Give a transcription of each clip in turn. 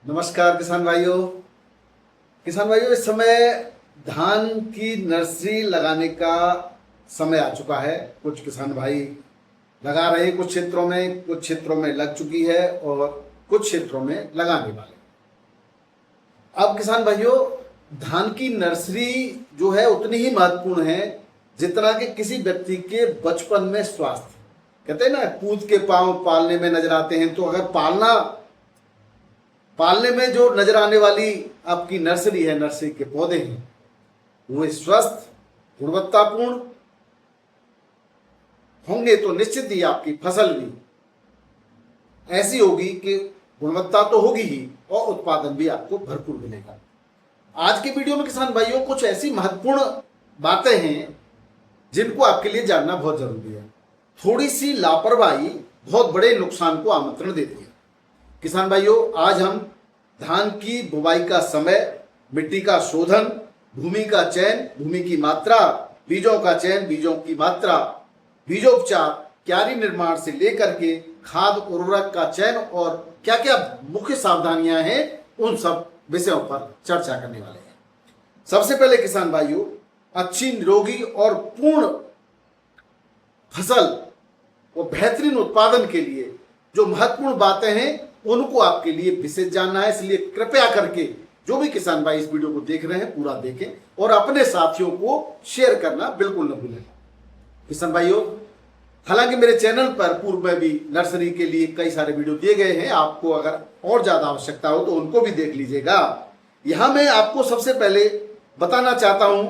नमस्कार किसान भाइयों, इस समय धान की नर्सरी लगाने का समय आ चुका है। कुछ किसान भाई लगा रहे हैं, कुछ क्षेत्रों में लग चुकी है और कुछ क्षेत्रों में लगाने वाले। अब किसान भाइयों, धान की नर्सरी जो है उतनी ही महत्वपूर्ण है जितना कि किसी व्यक्ति के बचपन में स्वास्थ्य। कहते हैं ना, कूद के पांव पालने में नजर आते हैं। तो अगर पालने में जो नजर आने वाली आपकी नर्सरी है, नर्सरी के पौधे हैं, वो स्वस्थ गुणवत्तापूर्ण होंगे तो निश्चित ही आपकी फसल भी ऐसी होगी कि गुणवत्ता तो होगी ही और उत्पादन भी आपको भरपूर मिलेगा। आज के वीडियो में किसान भाइयों कुछ ऐसी महत्वपूर्ण बातें हैं जिनको आपके लिए जानना बहुत जरूरी है। थोड़ी सी लापरवाही बहुत बड़े नुकसान को आमंत्रण देती है। किसान भाइयों, आज हम धान की बुवाई का समय, मिट्टी का शोधन, भूमि का चयन, भूमि की मात्रा, बीजों का चयन, बीजों की मात्रा, बीजोपचार, क्यारी निर्माण से लेकर के खाद उर्वरक का चयन और क्या क्या मुख्य सावधानियां हैं, उन सब विषयों पर चर्चा करने वाले हैं। सबसे पहले किसान भाइयों, अच्छी, निरोगी और पूर्ण फसल और बेहतरीन उत्पादन के लिए जो महत्वपूर्ण बातें हैं उनको आपके लिए विशेष जानना है। इसलिए कृपया करके जो भी किसान भाई इस वीडियो को देख रहे हैं पूरा देखें और अपने साथियों को शेयर करना बिल्कुल न भूलें। किसान भाइयों, हालांकि मेरे चैनल पर पूर्व में भी नर्सरी के लिए कई सारे वीडियो दिए गए हैं। आपको अगर और ज्यादा आवश्यकता हो तो उनको भी देख लीजिएगा। यहां मैं आपको सबसे पहले बताना चाहता हूं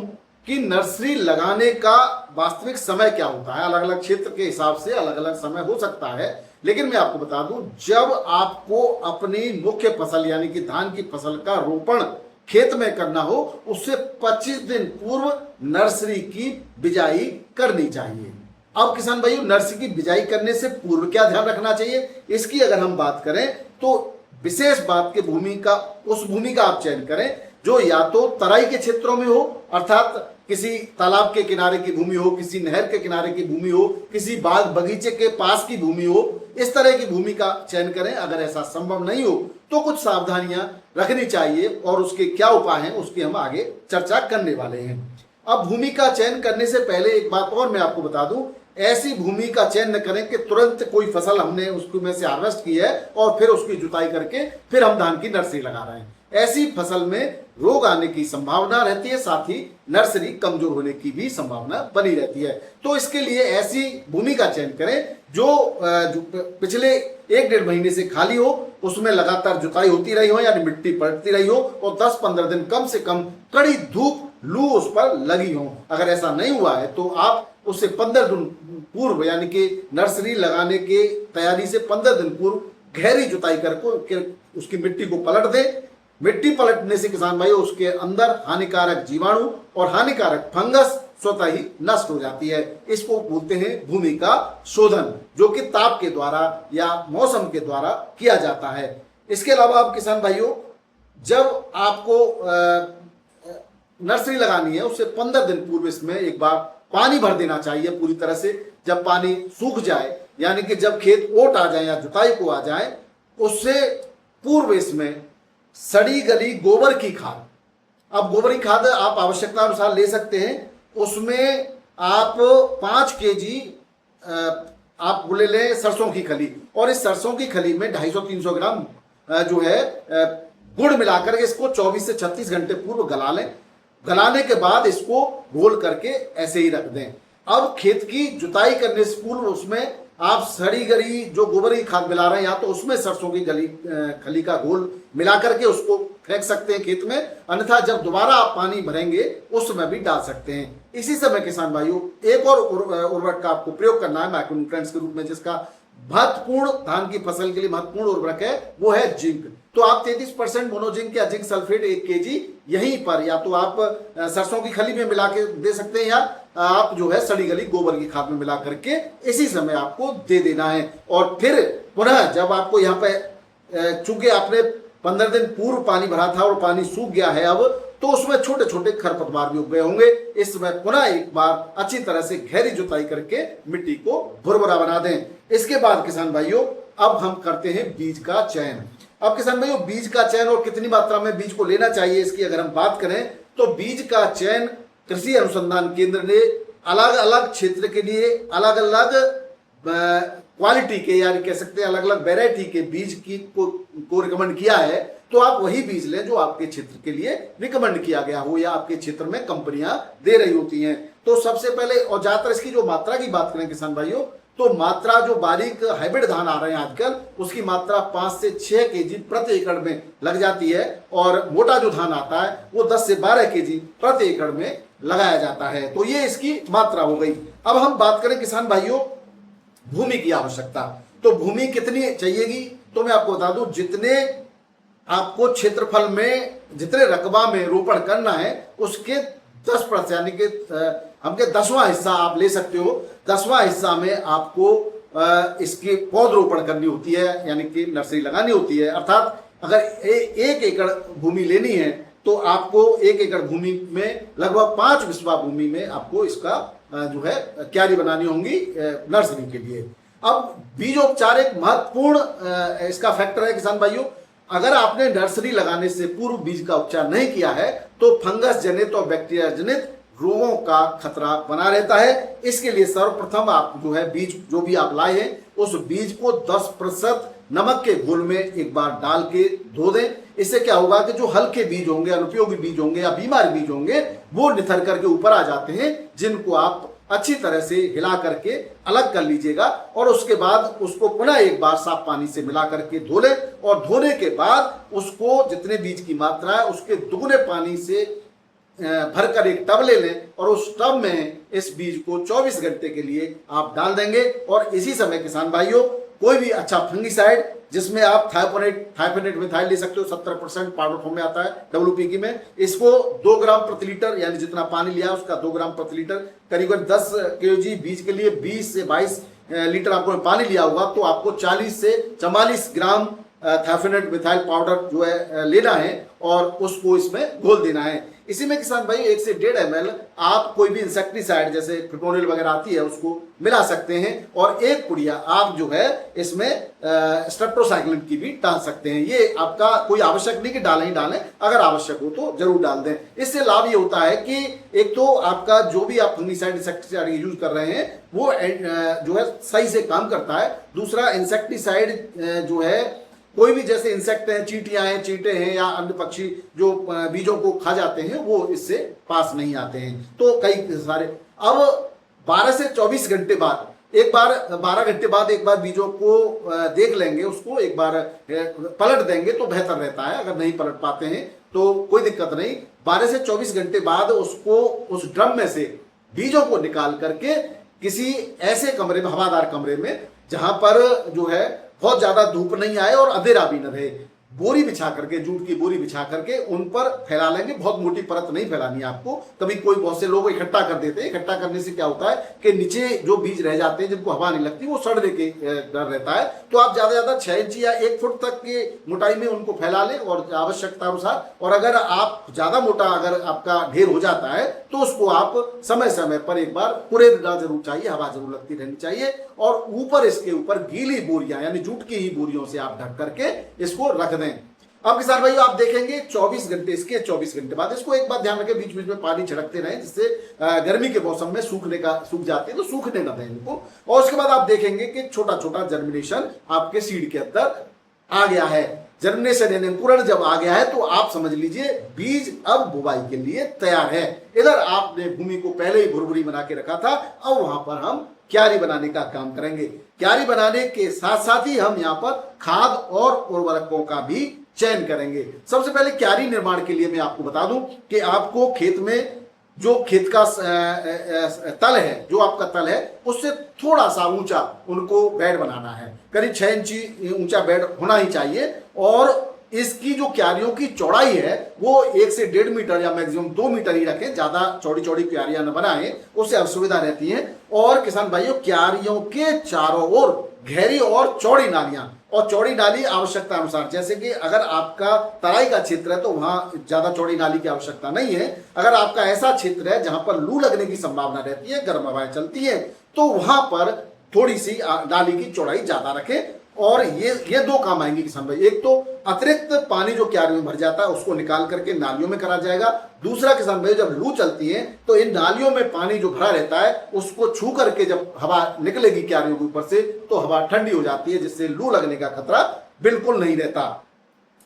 कि नर्सरी लगाने का वास्तविक समय क्या होता है। अलग अलग क्षेत्र के हिसाब से अलग अलग समय हो सकता है, लेकिन मैं आपको बता दूं, जब आपको अपनी मुख्य फसल यानी कि धान की फसल का रोपण खेत में करना हो, उससे 25 दिन पूर्व नर्सरी की बिजाई करनी चाहिए। अब किसान भाइयों, नर्सरी की बिजाई करने से पूर्व क्या ध्यान रखना चाहिए, इसकी अगर हम बात करें तो विशेष बात के उस भूमि का आप चयन करें जो या तो तराई के क्षेत्रों में हो, अर्थात किसी तालाब के किनारे की भूमि हो, किसी नहर के किनारे की भूमि हो, किसी बाग बगीचे के पास की भूमि हो, इस तरह की भूमि का चयन करें। अगर ऐसा संभव नहीं हो तो कुछ सावधानियां रखनी चाहिए और उसके क्या उपाय हैं उसकी हम आगे चर्चा करने वाले हैं। अब भूमि का चयन करने से पहले एक बात और मैं आपको बता दूं, ऐसी भूमि का चयन न करें कि तुरंत कोई फसल हमने उसको में से हार्वेस्ट की है और फिर उसकी जुताई करके फिर हम धान की नर्सरी लगा रहे हैं। ऐसी फसल में रोग आने की संभावना रहती है, साथ ही नर्सरी कमजोर होने की भी संभावना बनी रहती है। तो इसके लिए ऐसी भूमि का चयन करें जो पिछले 1-1.5 महीने से खाली हो, उसमें लगातार जुताई होती रही हो यानी मिट्टी पलटती रही हो और 10-15 दिन कम से कम कड़ी धूप लू उस पर लगी हो। अगर ऐसा नहीं हुआ है तो आप उससे 15 दिन पूर्व यानी कि नर्सरी लगाने के तैयारी से 15 दिन पूर्व गहरी जुताई करके उसकी मिट्टी को पलट दें। मिट्टी पलटने से किसान भाई उसके अंदर हानिकारक जीवाणु और हानिकारक फंगस स्वतः ही नष्ट हो जाती है। इसको बोलते हैं भूमि का शोधन, जो कि ताप के द्वारा या मौसम के द्वारा किया जाता है। इसके अलावा आप किसान भाइयों, जब आपको नर्सरी लगानी है उससे 15 दिन पूर्व इसमें एक बार पानी भर देना चाहिए पूरी तरह से। जब पानी सूख जाए यानी कि जब खेत ओट आ जाए या जुताई को आ जाए, उससे पूर्व इसमें सड़ी गली गोबर की खाद, अब गोबर की खाद आप आवश्यकता अनुसार ले सकते हैं। उसमें आप 5 केजी आप ले लें सरसों की खली, और इस सरसों की खली में 250-300 ग्राम जो है गुड़ मिलाकर के इसको 24 से 36 घंटे पूर्व गला लें। गलाने के बाद इसको घोल करके ऐसे ही रख दें। अब खेत की जुताई करने से पूर्व उसमें आप सड़ी गली जो गोबर की खाद मिला रहे हैं, या तो उसमें सरसों की खली का घोल मिला करके उसको फेंक सकते हैं खेत में, अन्यथा जब दोबारा आप पानी भरेंगे उस समय भी डाल सकते हैं। इसी समय किसान भाइयों, एक और उर्वरक का आपको प्रयोग करना है माइक्रोन्यूट्रिएंट्स के रूप में, जिसका महत्वपूर्ण धान की फसल के लिए महत्वपूर्ण उर्वरक है, वो है जिंक। तो आप 33% मोनोजिंक या जिंक सल्फेट 1 केजी यहीं पर या तो आप सरसों की खली में मिला के दे सकते हैं, या आप जो है सड़ी गली गोबर की खाद में मिला करके इसी समय आपको दे देना है। और फिर पुनः जब आपको यहाँ पे चूंकि आपने 15 दिन पूर्व पानी भरा था और पानी सूख गया है अब, तो उसमें छोटे छोटे खरपतवार भी उग गए होंगे। इस समय पुनः एक बार अच्छी तरह से गहरी जुताई करके मिट्टी को भुरभुरा बना दें। इसके बाद किसान भाइयों, अब हम करते हैं बीज का चयन। अब किसान भाइयों, बीज का चयन और कितनी मात्रा में बीज को लेना चाहिए इसकी अगर हम बात करें तो बीज का चयन कृषि अनुसंधान केंद्र ने अलग अलग क्षेत्र के लिए अलग अलग क्वालिटी के, यानी कह सकते हैं अलग अलग वैरायटी के बीज की को रिकमेंड किया है। तो आप वही बीज लें जो आपके क्षेत्र के लिए रिकमेंड किया गया हो या आपके क्षेत्र में कंपनियां दे रही होती हैं। तो सबसे पहले, और ज्यादातर इसकी जो मात्रा की बात करें किसान भाइयों, तो मात्रा जो बारीक हाइब्रिड धान आ रहे हैं आजकल, उसकी मात्रा 5 से 6 केजी प्रति एकड़ में लग जाती है, और मोटा जो धान आता है वो 10 से 12 केजी प्रति एकड़ में लगाया जाता है। तो ये इसकी मात्रा हो गई। अब हम बात करें किसान भाइयों भूमि की आवश्यकता। तो भूमि कितनी चाहिएगी, तो मैं आपको बता दूं, जितने आपको क्षेत्रफल में, जितने रकबा में रोपण करना है उसके 10%, यानी कि हमके 10वां हिस्सा आप ले सकते हो। 10वां हिस्सा में आपको इसकी पौधरोपण करनी होती है, यानी कि नर्सरी लगानी होती है। अर्थात अगर 1 एकड़ भूमि लेनी है तो आपको 1 एकड़ भूमि में लगभग 5 बिस्वा भूमि में आपको इसका जो है क्यारी बनानी होंगी नर्सरी के लिए। अब बीजोपचार एक महत्वपूर्ण इसका फैक्टर है किसान भाइयों। अगर आपने नर्सरी लगाने से पूर्व बीज का उपचार नहीं किया है तो फंगस जनित और बैक्टीरिया जनित रोगों का खतरा बना रहता है। इसके लिए सर्वप्रथम आप जो है बीज जो भी आप लाए हैं उस बीज को 10% नमक के घोल में एक बार डाल के धो दें। इससे क्या होगा कि जो हल्के बीज होंगे, अनुपयोगी बीज होंगे या बीमार बीज होंगे, वो निथर करके ऊपर आ जाते हैं, जिनको आप अच्छी तरह से हिला करके अलग कर लीजिएगा। और उसके बाद उसको पुनः एक बार साफ पानी से मिला करके धो लें, और धोने के बाद उसको जितने बीज की मात्रा है उसके दुगने पानी से भरकर एक टब ले लें, और उस टब में इस बीज को 24 घंटे के लिए आप डाल देंगे। और इसी समय किसान भाइयों कोई भी अच्छा फंगिसाइड, जिसमें आप थाइफेनेट मिथाइल ले सकते हो, 70% पाउडर फॉर्म में आता है WPK में, इसको 2 ग्राम प्रति लीटर, यानी जितना पानी लिया उसका 2 ग्राम प्रति लीटर, करीबन 10 kg बीज के लिए 20 से 22 लीटर आपको पानी लिया होगा, तो आपको 40 से 44 ग्राम थाइफेनेट मिथाइल पाउडर जो है लेना है और उसको इसमें घोल देना है। इसी में किसान भाई 1 से 1.5 ml आप कोई भी इंसेक्टिसाइड जैसे फिप्रोनिल वगैरह आती है उसको मिला सकते हैं, और 1 पुड़िया आप जो है इसमें स्ट्रेप्टोसाइक्लिन की भी डाल सकते हैं। ये आपका कोई आवश्यक नहीं कि डालें ही डालें, अगर आवश्यक हो तो जरूर डाल दें। इससे लाभ ये होता है कि एक तो आपका जो भी आप फंगिसाइड इंसेक्टिसाइड यूज कर रहे हैं वो जो है सही से काम करता है। दूसरा, इंसेक्टिसाइड जो है कोई भी जैसे इंसेक्ट हैं, चींटियां हैं, चींटे हैं या अन्य पक्षी जो बीजों को खा जाते हैं, वो इससे पास नहीं आते हैं। तो कई सारे, अब 12 से 24 घंटे बाद एक बार, 12 घंटे बाद एक बार बीजों को देख लेंगे, उसको एक बार पलट देंगे तो बेहतर रहता है। अगर नहीं पलट पाते हैं तो कोई दिक्कत नहीं। 12 से 24 घंटे बाद उसको उस ड्रम में से बीजों को निकाल करके किसी ऐसे कमरे में, हवादार कमरे में, जहां पर जो है बहुत ज्यादा धूप नहीं आए और अंधेरा भी न रहे, बोरी बिछा करके, जूट की बोरी बिछा करके उन पर फैला लेंगे। बहुत मोटी परत नहीं फैलानी है आपको। कभी कोई बहुत से लोग इकट्ठा कर देते हैं। इकट्ठा करने से क्या होता है कि नीचे जो बीज रह जाते हैं जिनको हवा नहीं लगती, वो सड़ने के डर रहता है। तो आप ज्यादा ज्यादा 6 इंच या 1 फुट तक की मोटाई में उनको फैला लें, और आवश्यकता अनुसार। और अगर आप ज्यादा मोटा अगर आपका ढेर हो जाता है तो उसको आप समय समय पर एक बार कुरेदना जरूर चाहिए, हवा जरूर लगती रहनी चाहिए, और ऊपर इसके ऊपर गीली बोरियां यानी जूट की ही बोरियों से आप ढक करके इसको रख दें। अब किसान भाइयों आप देखेंगे 24 घंटे, इसके 24 घंटे बाद इसको एक बात ध्यान रखें, बीच बीच में पानी छिड़कते रहें, जिससे गर्मी के मौसम में सूख जाते हैं तो सूखने न दें इनको। और उसके बाद आप देखेंगे कि छोटा छोटा जर्मिनेशन आपके सीड के अंदर आ गया है। जर्मिनेशन यानी अंकुरण जब आ गया है तो आप समझ लीजिए बीज अब बुवाई के लिए तैयार है। इधर आपने भूमि को पहले ही भुरभुरी बना के रखा था, अब वहां पर हम क्यारी बनाने का काम करेंगे। क्यारी बनाने के साथ साथ ही हम यहाँ पर खाद और उर्वरकों का भी चयन करेंगे। सबसे पहले क्यारी निर्माण के लिए मैं आपको बता दूं कि आपको खेत में जो खेत का तल है, जो आपका तल है, उससे थोड़ा सा ऊंचा उनको बेड बनाना है। करीब 6 इंच ऊंचा बेड होना ही चाहिए। और इसकी जो क्यारियों की चौड़ाई है वो 1 से 1.5 मीटर या मैक्सिमम 2 मीटर ही रखें। ज्यादा चौड़ी चौड़ी क्यारियां न बनाएं, उससे असुविधा रहती है। और किसान भाइयों क्यारियों के चारों ओर गहरी और चौड़ी नालियां, और चौड़ी नाली आवश्यकता अनुसार, जैसे कि अगर आपका तराई का क्षेत्र है तो वहां ज्यादा चौड़ी नाली की आवश्यकता नहीं है। अगर आपका ऐसा क्षेत्र है जहां पर लू लगने की संभावना रहती है, गर्म हवाएं चलती है, तो वहां पर थोड़ी सी नाली की चौड़ाई ज्यादा रखें। और ये दो काम आएंगे किसान भाई। एक तो अतिरिक्त पानी जो क्यारियों में भर जाता है उसको निकाल करके नालियों में करा जाएगा। दूसरा किसान भाई, जब लू चलती है तो इन नालियों में पानी जो भरा रहता है उसको छू करके जब हवा निकलेगी क्यारियों के ऊपर से तो हवा ठंडी हो जाती है, जिससे लू लगने का खतरा बिल्कुल नहीं रहता।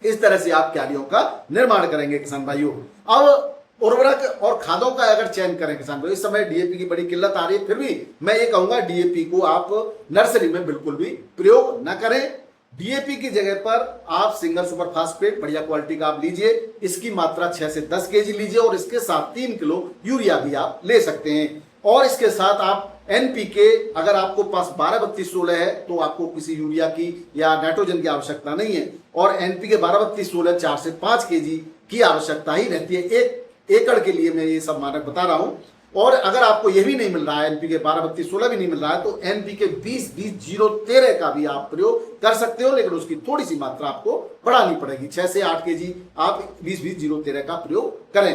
इस तरह से आप क्यारियों का निर्माण करेंगे किसान भाइयों। अब उर्वरक और खादों का अगर चयन करें किसान भाई, इस समय डीएपी की बड़ी किल्लत आ रही है, फिर भी मैं ये कहूंगा डीएपी को आप नर्सरी में बिल्कुल भी प्रयोग न करें। डीएपी की जगह पर आप सिंगल सुपर फास्फेट बढ़िया क्वालिटी का आप लीजिए, इसकी मात्रा 6 से 10 केजी लीजिए और इसके साथ 3 किलो यूरिया भी आप ले सकते हैं। और इसके साथ आप एनपीके, अगर आपको पास 12-32-16 है तो आपको किसी यूरिया की या नाइट्रोजन की आवश्यकता नहीं है, और एनपीके 12-32-16 4 से 5 केजी की आवश्यकता ही रहती है 1 एकड़ के लिए। मैं ये सब मानक बता रहा हूं। और अगर आपको ये भी नहीं मिल रहा है, एनपीके 12-32-16 भी नहीं मिल रहा है, तो एनपीके 20-20-0-13 का भी आप प्रयोग कर सकते हो, लेकिन उसकी थोड़ी सी मात्रा आपको बढ़ानी पड़ेगी। 6 से 8 केजी आप 20-20-0-13 का प्रयोग करें।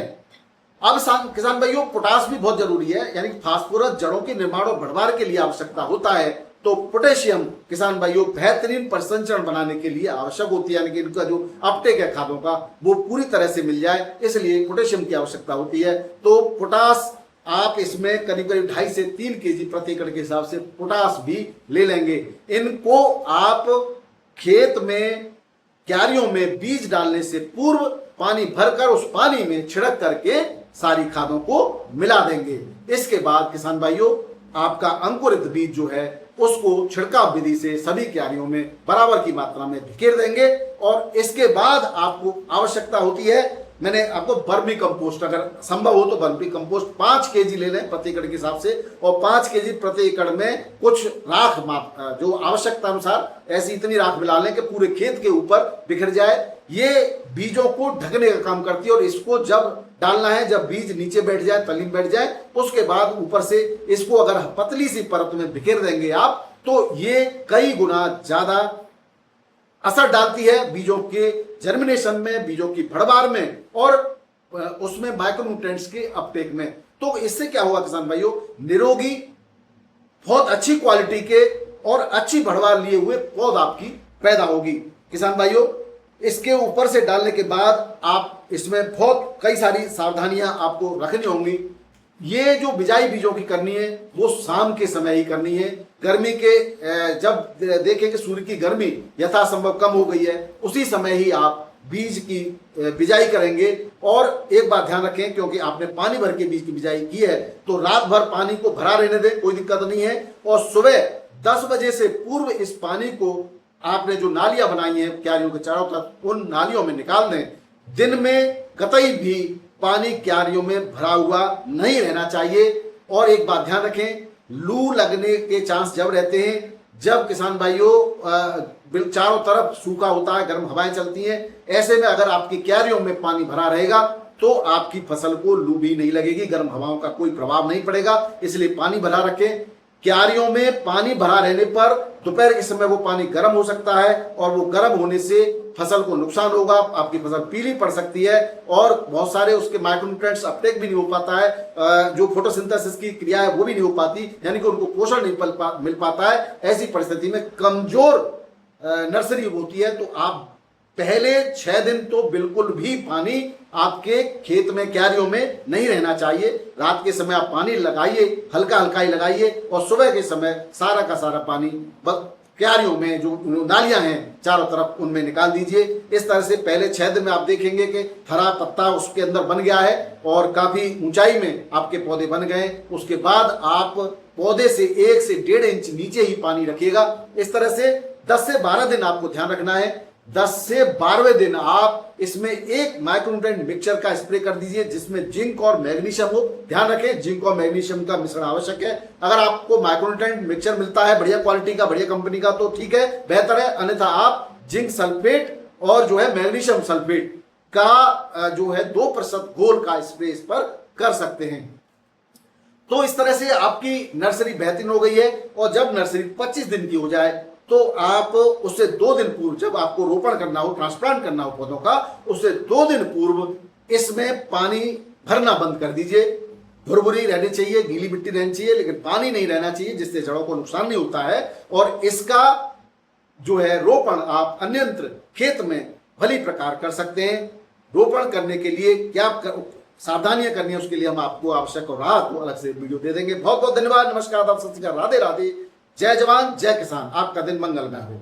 अब किसान भाइयों, पोटास भी बहुत जरूरी है, यानी फास्फोरस जड़ों के निर्माण और बढ़वार के लिए आवश्यकता होता है। तो पोटेशियम किसान भाइयों बेहतरीन परिसंचरण बनाने के लिए आवश्यक होती है, यानी कि इनका जो अपटेक है खादों का वो पूरी तरह से मिल जाए, इसलिए पोटेशियम की आवश्यकता होती है। तो पोटास आप इसमें करीब करीब 2.5 से 3 केजी प्रति एकड़ के हिसाब से पोटास भी ले लेंगे। इनको आप खेत में क्यारियों में बीज डालने से पूर्व पानी भरकर उस पानी में छिड़क करके सारी खादों को मिला देंगे। इसके बाद किसान भाइयों, आपका अंकुरित बीज जो है उसको छिड़काव विधि से सभी क्यारियों में बराबर की मात्रा में बिखेर देंगे। और इसके बाद आपको आवश्यकता होती है, मैंने आपको वर्मी कंपोस्ट, अगर संभव हो तो वर्मी कंपोस्ट 5 केजी ले लें प्रति एकड़ के हिसाब से, और 5 केजी प्रति एकड़ में कुछ राख जो आवश्यकता अनुसार ऐसी इतनी राख मिला लें कि पूरे खेत के ऊपर बिखर जाए। ये बीजों को ढकने का काम करती है, और इसको जब डालना है जब बीज नीचे बैठ जाए, तली बैठ जाए, उसके बाद ऊपर से इसको अगर पतली सी परत में बिखेर देंगे आप, तो ये कई गुना ज्यादा असर डालती है बीजों के जर्मिनेशन में, बीजों की भड़वार में और उसमें माइक्रोन्यूट्रिएंट्स के अपटेक में। तो इससे क्या हुआ किसान भाइयों, निरोगी बहुत अच्छी क्वालिटी के और अच्छी भड़वार लिए हुए पौध आपकी पैदा होगी। किसान भाइयों, इसके ऊपर से डालने के बाद आप इसमें बहुत कई सारी सावधानियां आपको रखनी होंगी। ये जो बिजाई बीजों की करनी है वो शाम के समय ही करनी है। गर्मी के जब देखें कि सूर्य की गर्मी यथासंभव कम हो गई है, उसी समय ही आप बीज की बिजाई करेंगे। और एक बात ध्यान रखें, क्योंकि आपने पानी भर के बीज की बिजाई की है तो रात भर पानी को भरा रहने दें, कोई दिक्कत नहीं है। और सुबह 10 बजे से पूर्व इस पानी को आपने जो नालियां बनाई हैं क्यारियों के चारों तरफ, उन नालियों में निकाल दें। दिन में कतई भी पानी क्यारियों में भरा हुआ नहीं रहना चाहिए। और एक बात ध्यान रखें, लू लगने के चांस जब रहते हैं जब किसान भाइयों चारों तरफ सूखा होता है, गर्म हवाएं चलती हैं, ऐसे में अगर आपकी क्यारियों में पानी भरा रहेगा तो आपकी फसल को लू भी नहीं लगेगी, गर्म हवाओं का कोई प्रभाव नहीं पड़ेगा। इसलिए पानी भरा रखें। क्यारियों में पानी भरा रहने पर दोपहर के समय वो पानी गर्म हो सकता है, और वो गर्म होने से फसल को नुकसान होगा, आपकी फसल पीली पड़ सकती है, और बहुत सारे उसके माइक्रोन्यूट्रिएंट्स अपटेक भी नहीं हो पाता है, जो फोटोसिंथेसिस की क्रिया है वो भी नहीं हो पाती, यानी कि उनको पोषण नहीं मिल पाता है। ऐसी परिस्थिति में कमजोर नर्सरी होती है। तो आप पहले 6 दिन तो बिल्कुल भी पानी आपके खेत में क्यारियों में नहीं रहना चाहिए। रात के समय आप पानी लगाइए, हल्का हल्का ही लगाइए, और सुबह के समय सारा का सारा पानी क्यारियों में जो नालियां हैं चारों तरफ उनमें निकाल दीजिए। इस तरह से पहले 6 दिन में आप देखेंगे कि हरा पत्ता उसके अंदर बन गया है और काफी ऊंचाई में आपके पौधे बन गए। उसके बाद आप पौधे से 1 से 1.5 इंच नीचे ही पानी रखिएगा। इस तरह से 10 से 12 दिन आपको ध्यान रखना है। 10 से 12वें दिन आप इसमें एक माइक्रोन्यूट्रिएंट मिक्सचर का स्प्रे कर दीजिए जिसमें जिंक और मैग्नीशियम हो। ध्यान रखें, जिंक और मैग्नीशियम का मिश्रण आवश्यक है। अगर आपको माइक्रोन्यूट्रिएंट मिक्सचर मिलता है बढ़िया क्वालिटी का, बढ़िया कंपनी का, तो ठीक है, बेहतर है। अन्यथा आप जिंक सल्फेट और जो है मैग्नीशियम सल्फेट का जो है 2% घोल का स्प्रे इस पर कर सकते हैं। तो इस तरह से आपकी नर्सरी बेहतरीन हो गई है। और जब नर्सरी 25 दिन की हो जाए तो आप उससे 2 दिन पूर्व, जब आपको रोपण करना हो, ट्रांसप्लांट करना हो पौधों का, उससे 2 दिन पूर्व इसमें पानी भरना बंद कर दीजिए। भुरभुरी रहनी चाहिए, गीली मिट्टी रहनी चाहिए, लेकिन पानी नहीं रहना चाहिए, जिससे जड़ों को नुकसान नहीं होता है। और इसका जो है रोपण आप अन्यंत्र खेत में भली प्रकार कर सकते हैं। रोपण करने के लिए क्या सावधानियां करनी है उसके लिए हम आपको आवश्यक और राहत को अलग से वीडियो दे देंगे। बहुत बहुत धन्यवाद। नमस्कार, सत श्री अकाल, राधे राधे, जय जवान जय किसान। आपका दिन मंगलमय हो।